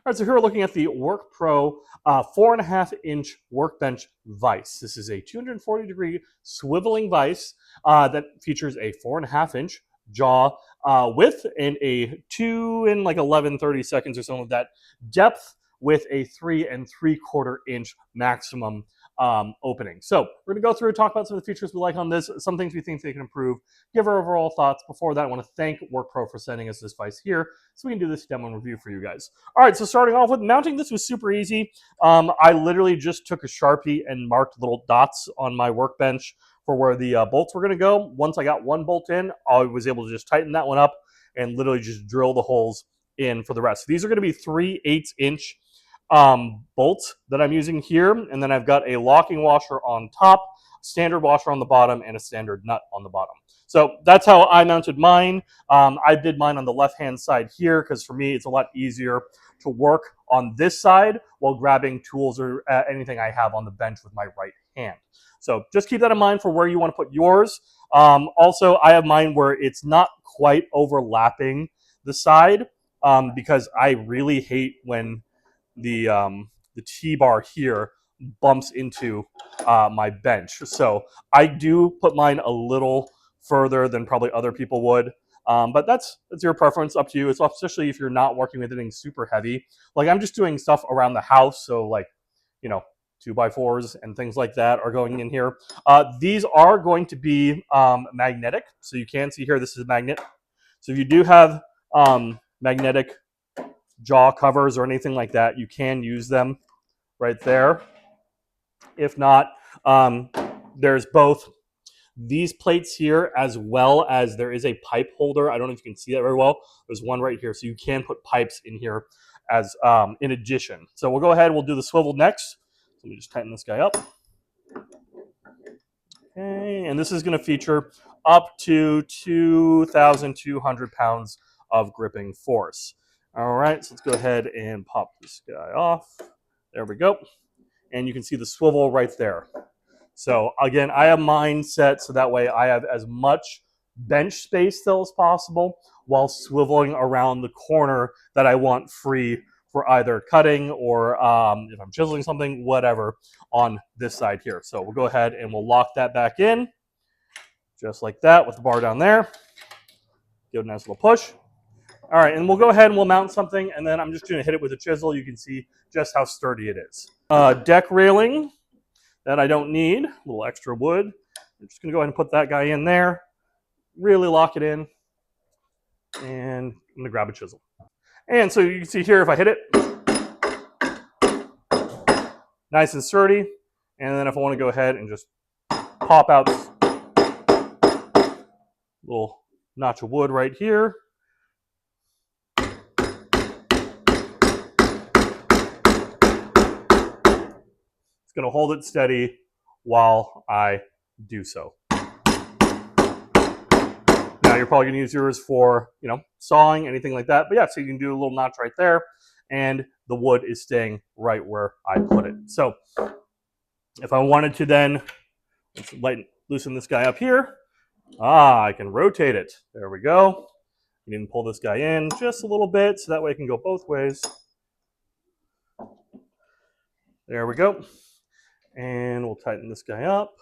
All right, so here we're looking at the WorkPRO 4.5-inch Workbench Vise. This is a 240-degree swiveling vise that features a 4.5-inch jaw width and a 2 and like 11-30 seconds or something like that depth with a 3 3/4-inch maximum opening. So we're going to go through and talk about some of the features we like on this, some things we think they can improve, give our overall thoughts. Before that, I want to thank WorkPRO for sending us this vise here so we can do this demo and review for you guys. All right, so starting off with mounting this was super easy. I literally just took a Sharpie and marked little dots on my workbench for where the bolts were going to go. Once I got one bolt in, I was able to just tighten that one up and literally just drill the holes in for the rest. So these are going to be 3/8-inch bolts that I'm using here, and then I've got a locking washer on top, standard washer on the bottom, and a standard nut on the bottom. So that's how I mounted mine. I did mine on the left-hand side here because for me it's a lot easier to work on this side while grabbing tools or anything I have on the bench with my right hand. So just keep that in mind for where you want to put yours. Also, I have mine where it's not quite overlapping the side because I really hate when the T-bar here bumps into my bench. So I do put mine a little further than probably other people would. But that's your preference, up to you. It's especially if you're not working with anything super heavy. Like I'm just doing stuff around the house, so like, 2x4s and things like that are going in here. These are going to be magnetic, so you can see here this is a magnet. So if you do have magnetic jaw covers or anything like that, you can use them right there. If not, there's both these plates here as well as there is a pipe holder. I don't know if you can see that very well. There's one right here, so you can put pipes in here as in addition. So we'll go ahead, we'll do the swivel next. Let me just tighten this guy up. Okay, and this is going to feature up to 2,200 pounds of gripping force. All right, so let's go ahead and pop this guy off. There we go. And you can see the swivel right there. So again, I have mine set so that way I have as much bench space still as possible while swiveling around the corner that I want free for either cutting or if I'm chiseling something, whatever, on this side here. So we'll go ahead and we'll lock that back in just like that with the bar down there. Give it a nice little push. All right, and we'll go ahead and we'll mount something, and then I'm just going to hit it with a chisel. You can see just how sturdy it is. Deck railing that I don't need, a little extra wood. I'm just going to go ahead and put that guy in there, really lock it in, and I'm going to grab a chisel. And so you can see here if I hit it, nice and sturdy. And then if I want to go ahead and just pop out a little notch of wood right here, it's going to hold it steady while I do so. Now you're probably going to use yours for, sawing, anything like that. But yeah, so you can do a little notch right there, and the wood is staying right where I put it. So if I wanted to then, let's loosen this guy up here. I can rotate it. There we go. You can pull this guy in just a little bit so that way it can go both ways. There we go. And we'll tighten this guy up.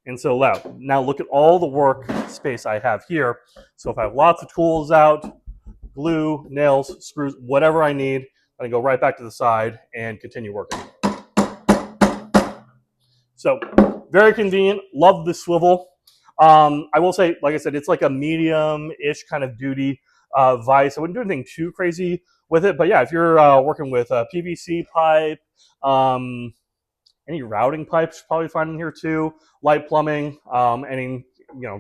And so now look at all the work space I have here. So if I have lots of tools out, glue, nails, screws, whatever I need, I can go right back to the side and continue working. So very convenient. Love the swivel. I will say, like I said, it's like a medium-ish kind of duty vise. I wouldn't do anything too crazy with it. But yeah, if you're working with a PVC pipe, any routing pipes probably fine in here too. Light plumbing, any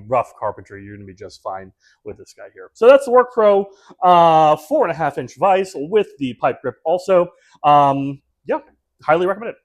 rough carpentry, you're gonna be just fine with this guy here. So that's the WorkPRO 4.5-inch vise with the pipe grip also. Yeah, highly recommend it.